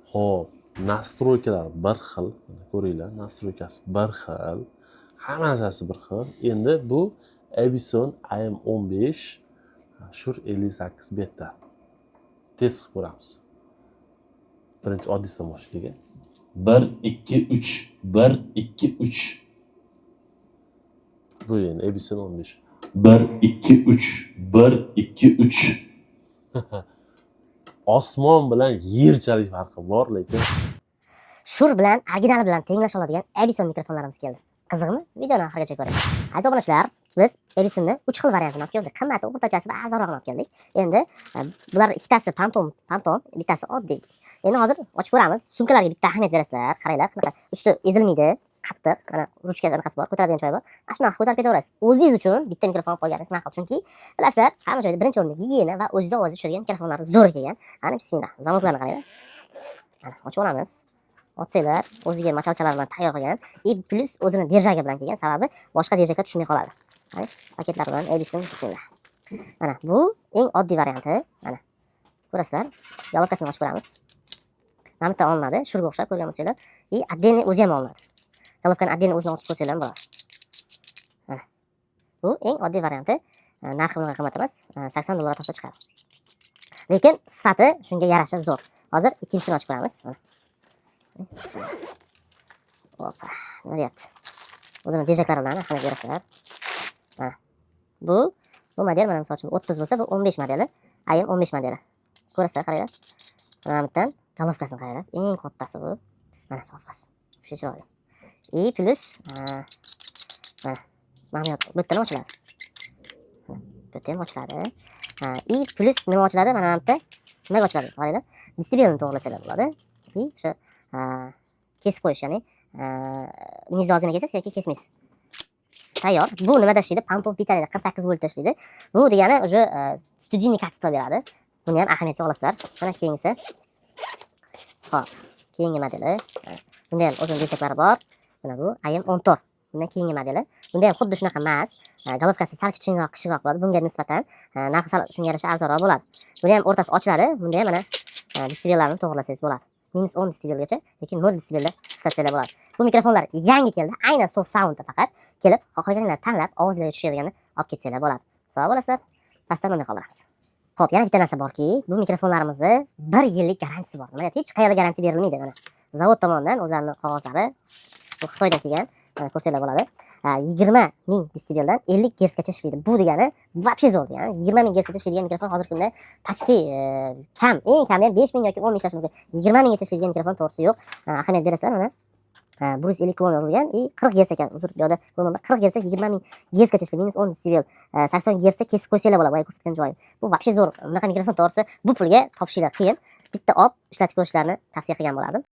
Xo'p, nastroykalar bir xil. Mana ko'ringlar, nastroykasi bir xil. Hamma narsasi bir xil. Endi bu Epson AM15 Shure 58 beta. Test qilib ko'ramiz. Birinchi oddiysidan boshlaylik. 1 2 3 1 2 3 Bu endi Epson 15. 1 2 3 1 2 3 Osmon bilan yerchalik farqi bor, lekin Shure bilan original bilan tenglasha oladigan Epson mikrofonlarimiz keldi. Qiziqmi? Videoni oxirigacha ko'ring. Aziz obunachilar, biz Epsonni 3 xil variantini olib keldik. Qimmati, o'rtachasi va arzonrog'ini olib keldik. Endi bular ikkitasi Phantom, bittasi oddiy. Endi hozir ochib ko'ramiz. Sumkalarga bitta ahamiyat berasizlar. Qaranglar, qanaqa usti ezilmaydi, qattiq, mana ruchka anaqasi bor, ko'taradigan joyi bor. Mana shunaqa ko'tarib ketaverasiz. O'zingiz uchun bitta mikrofon olib qo'yganingiz ma'qul, chunki bilasizlar, hamma joyda birinchi o'rinda gigiyena va o'ziga ovozi tushadigan mikrofonlar zo'r kelgan. Mana bismillah, zamoklarni qaranglar. Mana ochib olamiz. Otsanglar, o'ziga machalkalar bilan tayyor qilgan. Plus o'zini держаги bilan kelgan, sababi boshqa держакlar tushmay qoladi. Qarang, paketlar bilan Epson bismillah. Mana bu eng oddiy varianti. Mana ko'rasizlar, yolovkasini ochib ko'ramiz. Mana bitta olinadi, shurga o'xshab ko'rgan bo'lsanglar, отдельный o'zi ham olinadi. Yolovkani отдельный o'zini ochib ko'rsanglar ham bo'ladi. Mana bu eng oddiy varianti. Narxi bunga qimmat emas, $80 topsa chiqadi. Lekin sifati shunga yarasha zo'r. Hozir ikkinchisini ochib ko'ramiz. Mana Hoppa, nima deyapti? O'zini держаклari bilan hamma berasizlar. Mana bu model mana misol uchun 30 bo'lsa, bu 15 modeli, AM15 modeli. Ko'rasizlar, qaranglar. Mana bundan golovkasini qaranglar. Eng kattasi bu. Mana golovkasi. Shu chiroyli. Plus mana bu yerdan ochiladi. Bu yerdan ham ochiladi. Plus nima ochiladi? Mana bu yerda nima ochiladi? Qaranglar. Distibelni to'g'rilasalar bo'ladi. O'sha kesib qo'yish, ya'ni nizo ozgina kelsa yoki kesmaysiz. Tayyor. Bu nimada ishlaydi? Phantom pitanida 48 voltda ishlaydi. Bu degani o'sha studiyniy kачество beradi. Buni ham ahamiyatga olasizlar. Mana keyingisi. Xo'p, keyingi modeli. Bunda ham o'zining держаклari bor. Mana bu AM14. Bundan keyingi modeli. Bunda ham xuddi shunaqa emas. Golovkasi sal kichikroq bo'ladi. Bunga nisbatan narxi sal shunga yarasha arzonroq bo'ladi. Buni ham o'rtasi ochiladi. Bunda ham mana distibellarni to'g'rilasangiz bo'ladi. -10 distibelgacha, lekin 0 distibelda ishlatsangiz bo'ladi. Bu mikrofonlar yangi keldi. Aynan soft soundda faqat kelib, xohlaganinglarni tanlab, ovozlarga tushadiganini olib ketsanglar bo'ladi. Sog' bo'lasizlar. Pastdan nima qoldiramiz. Xo'p, yana bitta narsa borki, bu mikrofonlarimizni 1 yillik garantiyasi bor. Mana hech qayerda garantiya berilmaydi mana. Zavod tomonidan o'zlarining qog'ozlari, bu Xitoydan kelgan, ko'rsanglar bo'ladi. 20 ming distibeldan 50 Hzgacha ishlaydi. Bu degani вообще zo'r degani. 20 ming Hzgacha ishlaydigan mikrofon hozirgi kunda почти kam, eng kami ham 5 ming yoki 10 ming ishlashi mumkin. 20 minggacha ishlaydigan mikrofon to'g'risi yo'q. Ahamiyat berasizlar mana. 150 kilo yozilgan, 40 Hz ekan. Uzr, bu yerda 40 Hz 20 ming Hzgacha ishlaydi. -10 distibel, 80 Hz kesib qo'ysanglar bo'ladi, boya ko'rsatgan joyim. Bu вообще zo'r. Bunaqa mikrofon to'g'risi bu pulga topishinglar qiyin. Bitta olib ishlatib ko'rishlarini tavsiya qilgan bo'lardim.